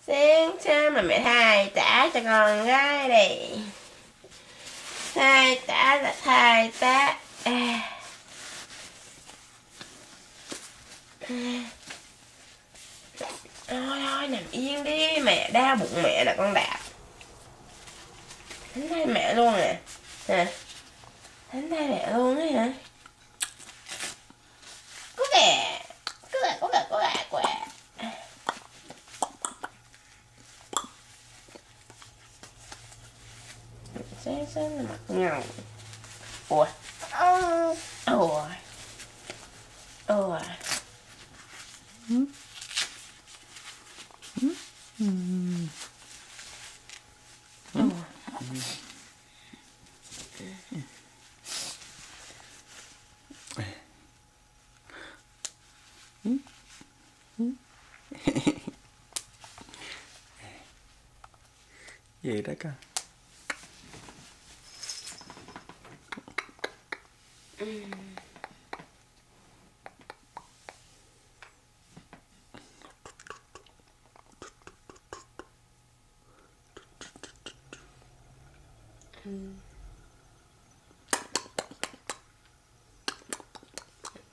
Sáng sớm là mẹ thay tả cho con gái đi. Thay tả là thay tả. Thôi nằm yên đi, mẹ đau bụng mẹ là con đạp. Đánh tay mẹ luôn nè. Hả? Đánh tay mẹ luôn á hả? Có kìa. Có kìa. Sáng sớm là mặt ngầu. Ủa. Gì đó con?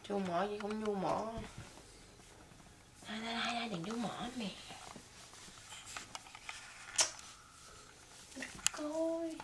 Chu mỏ gì cũng chu mỏ. Đây đừng chu mỏ mẹ. Coi